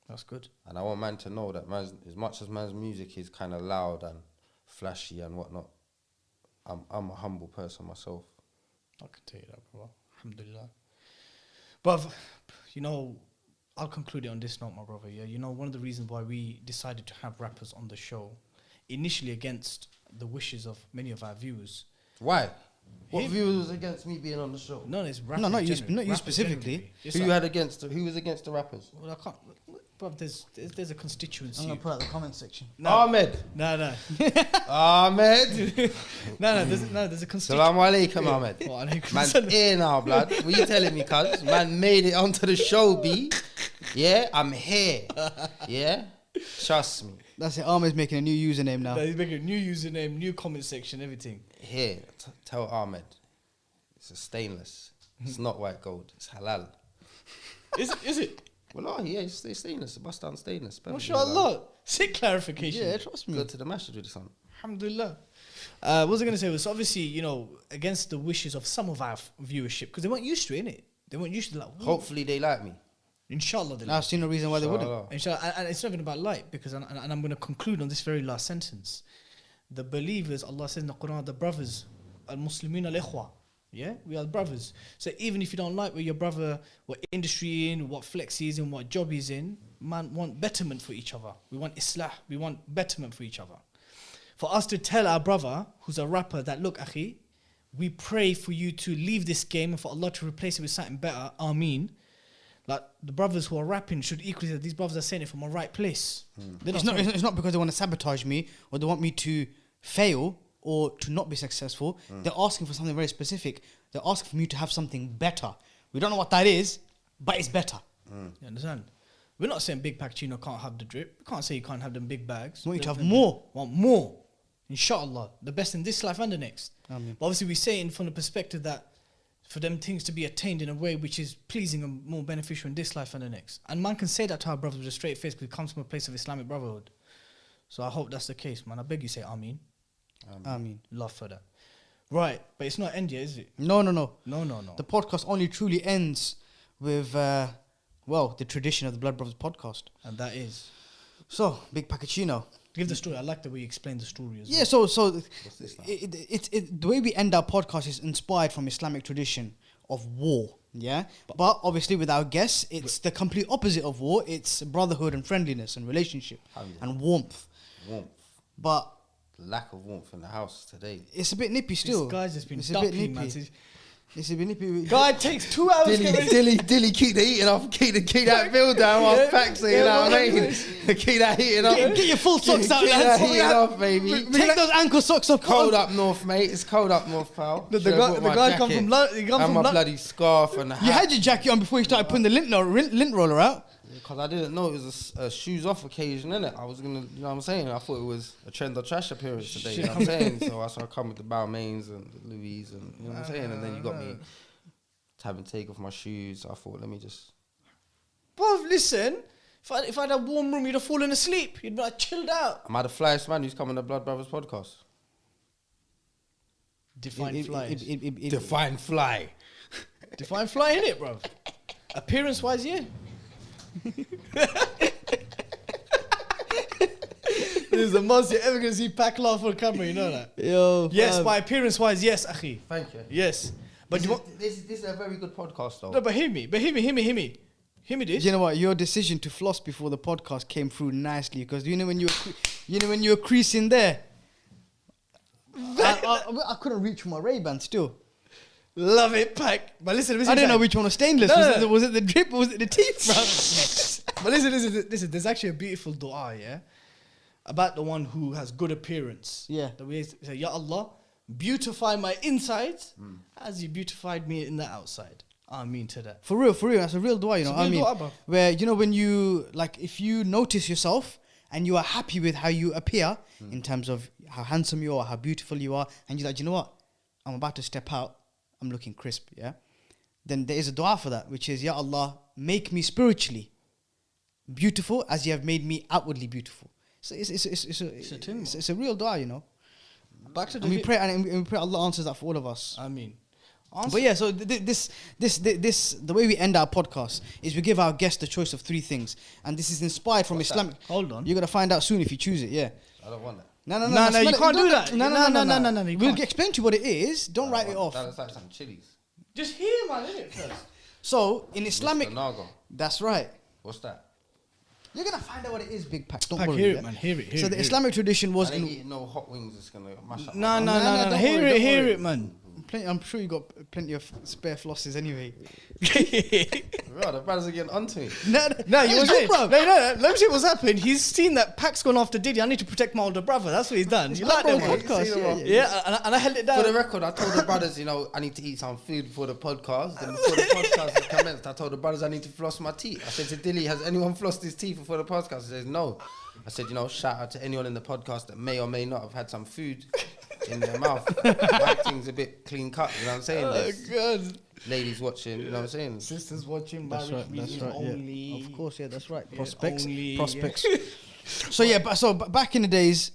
That's good. And I want man to know that as much as man's music is kind of loud and flashy and whatnot, I'm a humble person myself. I can tell you that, bro. Alhamdulillah. But, you know, I'll conclude it on this note, my brother. Yeah, you know, one of the reasons why we decided to have rappers on the show, initially against the wishes of many of our viewers. Why? What viewers was against me being on the show? No, it's rappers. No, not you, generally. not you Rappers specifically. generally. Who was against the rappers? Well, I can't. But there's a constituency. I'm going to put out the comment section. No. Ahmed. No. Ahmed. no. There's a constituency. Salaam alaikum, Ahmed. Wa alaikum Man's salam. here now, blood. What you telling me, cuz? Man made it onto the show, B. Yeah, I'm here. Yeah? Trust me. That's it. Ahmed's making a new username now. He's making a new username, new comment section, everything. Here, tell Ahmed. It's a stainless. It's not white gold. It's halal. Is it? Well, yeah, it's stainless. Bust down stainless. MashaAllah. Sick clarification. Yeah, trust me. Go to the masjid with the sun. Alhamdulillah. What was I going to say was obviously, you know, against the wishes of some of our viewership, because they weren't used to it, innit? They weren't used to like, Hopefully they like me. Inshallah, they I've seen no reason why they wouldn't. Inshallah. Inshallah, and it's not even about light, because and I'm going to conclude on this very last sentence. The believers, Allah says in the Quran, the brothers, al-Muslimin al-Ikhwa. Yeah, we are brothers. So even if you don't like where your brother, what industry in, what flex he's in, what job he's in, man, want betterment for each other. We want islah. We want betterment for each other. For us to tell our brother, who's a rapper, that look, akhi, we pray for you to leave this game and for Allah to replace it with something better. Ameen. Like the brothers who are rapping should equally say these brothers are saying it from a right place. It's not because they want to sabotage me or they want me to fail or to not be successful. They're asking for something very specific. They're asking for me to have something better. We don't know what that is, but it's better. You understand? We're not saying Big Pacino can't have the drip. We can't say you can't have them big bags. We want you to have more. Want more. Inshallah. The best in this life and the next. Ameen. But obviously we say it from the perspective that for them things to be attained in a way which is pleasing and more beneficial in this life and the next. And man can say that to our brothers with a straight face because it comes from a place of Islamic brotherhood. So I hope that's the case, man. I beg you say Ameen. Ameen. Love for that. Right, but it's not end yet, is it? No. No. The podcast only truly ends with, the tradition of the Blood Brothers podcast. And that is... So, Big Pacino. Give the story. I like the way you explain the story as well. Yeah, so the way we end our podcast is inspired from Islamic tradition of war. Yeah, but obviously with our guests, it's the complete opposite of war. It's brotherhood and friendliness and relationship and warmth. But lack of warmth in the house today. it's a bit nippy still. This guy's just been It's a bit ducky, man. nippy. It's a bit nippy. Guy takes 2 hours to get ready. Dilly, keep the heating off. Keep that bill down while packs it, you know what I mean? Keep that heating off. Get your full socks out, Keep that lads. heating off, baby. Take those ankle socks off. Cold up north, mate. It's cold up north, pal. The guy come from London. And my bloody scarf and the hat. You had your jacket on before you started putting the lint roller out. Because I didn't know it was a shoes off occasion, innit? I was gonna, you know what I'm saying? I thought it was a trend or trash appearance today, you know what I'm saying? So that's why I come with the Balmains and the Louis and, you know what I'm saying? And then you got me having to take off my shoes. I thought, let me just... Bruv, listen. If I had a warm room, you'd have fallen asleep. You'd be like chilled out. Am I the flyest man who's come on the Blood Brothers podcast? Define flies. Define fly. Define fly, innit, bruv? Appearance-wise, yeah. This is the most you're ever going to see Pac laugh on camera, you know that? Yo, Yes, by appearance-wise, yes, Akhi. Thank you. Yes. But This is a very good podcast, though. No, but hear me. Hear me this. You know what? Your decision to floss before the podcast came through nicely because you know when you were creasing there, I couldn't reach for my Ray-Ban still. Love it, Pac. But listen. I didn't know which one was stainless. No. Was it the drip or was it the teeth, bro? But listen. There's actually a beautiful dua, yeah, about the one who has good appearance. Yeah. The way say, Ya Allah, beautify my insides as you beautified me in the outside. Ameen to that. For real, that's a real dua, you know. It's a I real mean, dua, bro. where you know when you like, if you notice yourself and you are happy with how you appear in terms of how handsome you are, how beautiful you are, and you're like, you know what, I'm about to step out, I'm looking crisp, yeah. Then there is a dua for that, which is, Ya Allah, make me spiritually beautiful as you have made me outwardly beautiful. So it's a real dua, you know. Back to And we pray, and we pray Allah answers that for all of us. I mean, But yeah, so this the way we end our podcast is we give our guest the choice of 3 things, and this is inspired from Islamic. Hold on. You're gonna find out soon if you choose it. Yeah. I don't want that. No, you can't do that. No. You We'll can't. explain to you what it is. Don't write it off. That's like some chilies. just hear, man, innit, first. So in Islamic, Mr. Naga. that's right. What's that? You're gonna find out what it is, Big Pack. Don't Pac, worry. hear yeah? it, man. Hear it. So the Islamic tradition was I ain't in. eating no hot wings. It's gonna mash up. No. don't Hear worry, it. don't Hear worry. it, man. I'm sure you got plenty of spare flosses anyway. Bro, the brothers are getting onto me. No, you was it, bro. No. Let me see what's happening. He's seen that Pac's gone after Diddy. I need to protect my older brother. That's what he's done. You like Bro, that one? podcast, Yeah, and I held it down. For the record, I told the brothers, you know, I need to eat some food before the podcast. And before the podcast has commenced, I told the brothers I need to floss my teeth. I said to Dilly, has anyone flossed his teeth before the podcast? He says, no. I said, you know, shout out to anyone in the podcast that may or may not have had some food in their mouth. My thing's a bit clean cut, you know what I'm saying? There's God. ladies watching, you know what I'm saying? Sisters watching. That's right. Only. Yeah. Of course, yeah, that's right. Yeah, Prospects. only, Prospects. So back in the days,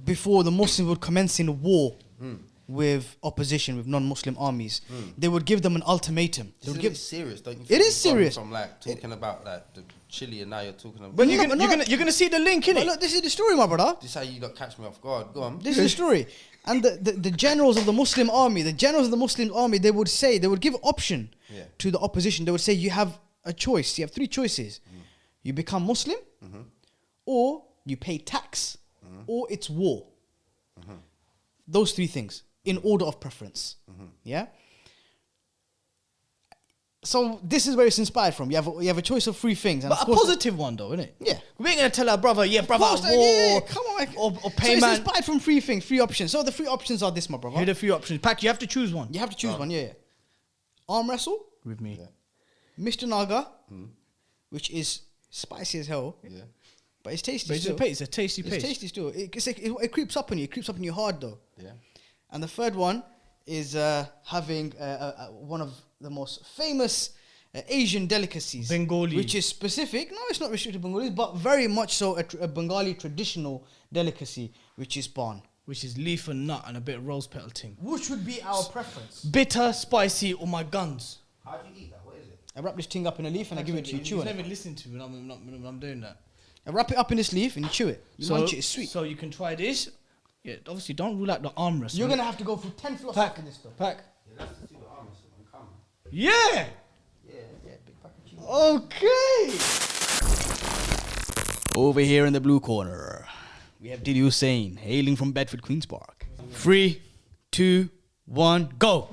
before the Muslims would commence in a war with opposition, with non-Muslim armies, they would give them an ultimatum. They This would is give. a bit serious, don't you It think? is You've gone serious. From like talking about like the chili and now you're talking about... But No, you're gonna see the link, But innit? look, this is the story, my brother. This is how you don't catch me off guard. Go on. This is the story. And the generals of the Muslim army, they would give option to the opposition. They would say, you have a choice. You have 3 choices. You become Muslim, or you pay tax, or it's war. Those 3 things in order of preference. Yeah. So this is where it's inspired from. You have a choice of three things, and But of a course positive one though, isn't it? Yeah. We ain't gonna tell our brother, brother, course, war, yeah, come on. or So pay it's man. inspired from three things, three options. So the three options are this, my brother. Here are the three options. Pack, you have to choose one. You have to choose one. Yeah. Arm wrestle With me. Mr. Naga, which is spicy as hell, Yeah. but it's tasty. But it's still. it's a tasty It's paste. tasty still. It creeps up on you. It creeps up on you hard though. Yeah. And the third one is having one of the most famous Asian delicacies, Bengali. which is specific. No, it's not restricted to Bengalis, but very much so a Bengali traditional delicacy, which is bun. Which is leaf and nut and a bit of rose petal thing. Which would be our preference? Bitter, spicy, or my guns. How do you eat that? What is it? I wrap this thing up in a leaf and I give it to you, chew He's it. never listened to me when I'm doing that. I wrap it up in this leaf and you chew it. You munch it, it's sweet. So you can try this. Yeah, obviously don't rule out the arm wrestle. You're going to have to go through 10 floss Pack. after this though. Pack. Yeah, let's just do the arm wrestle on camera. Yeah. Yeah, big package. Okay. Over here in the blue corner, we have Dilly Hussain, hailing from Bedford, Queen's Park. 3, 2, 1, go.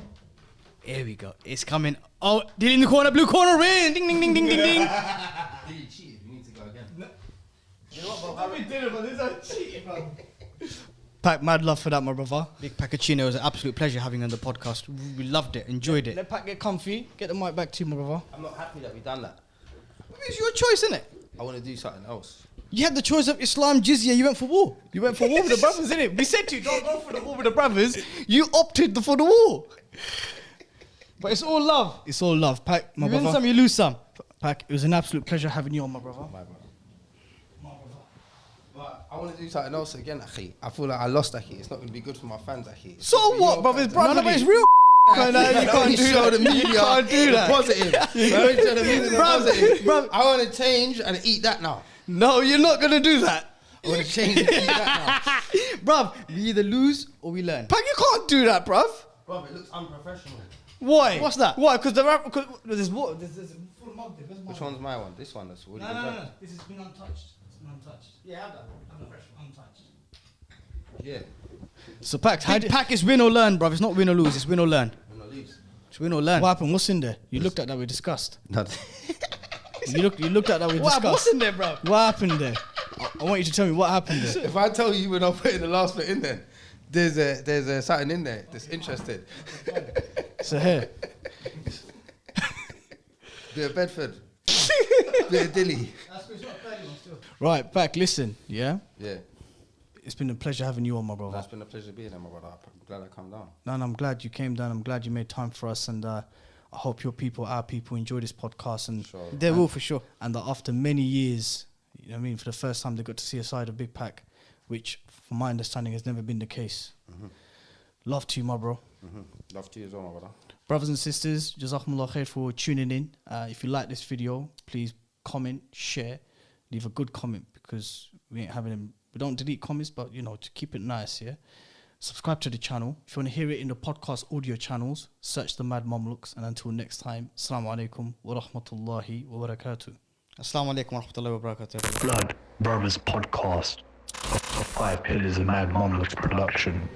Here we go. It's coming. Oh, Dilly in the corner, blue corner, win. Ding, ding, ding, ding, ding, ding. You cheated. You need to go again. You know what, bro? Pack, mad love for that, my brother. Big Pacachino, it was an absolute pleasure having you on the podcast. We loved it, enjoyed it. Let Pack get comfy. Get the mic back to you, my brother. I'm not happy that we done that. It's your choice, isn't it? I want to do something else. You had the choice of Islam, jizya, you went for war. You went for war with the brothers, innit? We said to you, don't go for the war with the brothers. You opted for the war. But it's all love. It's all love, Pack, my You brother. win some, you lose some. Pack, it was an absolute pleasure having you on, my brother. My brother. But I want to do something else again, Akhi. I feel like I lost, Akhi. It's not going to be good for my fans, Akhi. So what, brother? It's brother, but it's real. No, you can't do show that. the media You can't do the that. positive. Don't show the media the positive. bruv. I want to change and eat that now. No, you're not going to do that. I want to change and eat that Bruv, we either lose or we learn. Pack, you can't do that, bruv. now. Bro, it looks unprofessional. Why? What's that? Why? Because there's water. There's full mug there. Where's my Which one's my one? This one that's already No, been no, done. no. This has been untouched. It's been untouched. Yeah, have that. Have a fresh one, untouched. Yeah. So, Pack, how Big did, pack is win or learn, bruv. It's not win or lose, it's win or learn. I'm not leaves. It's win or learn. what happened? What's in there? You looked at that. We discussed. Nothing. You looked at that. We What's discussed. in there, bruv? What happened there? I want you to tell me what happened there. If I tell you when I put in the last bit in there, there's a something in there that's interested. So here. Bit of Bedford. Bit of Dilly. Right, Pack. Listen. Yeah. Yeah. It's been a pleasure having you on, my brother. It's been a pleasure being here, my brother. I'm glad I come down. And I'm glad you came down. I'm glad you made time for us, and I hope our people enjoy this podcast. And Sure. They will for sure. and that after many years, you know what I mean, for the first time they got to see a side of Big Pack, which, from my understanding, has never been the case. Love to you, my bro. Love to you as well, my brother. Brothers and sisters, Jazakumullah khair for tuning in. If you like this video, please comment, share, leave a good comment, because we ain't having them. We don't delete comments, but you know, to keep it nice, yeah. Subscribe to the channel. If you want to hear it in the podcast audio channels, search the Mad Mamluks. And until next time, Assalamu alaikum wa rahmatullahi wa barakatuh. Assalamu alaikum wa rahmatullahi wa barakatuh. Blood Brothers Podcast. 5 Pillars of Mad Monolith Production.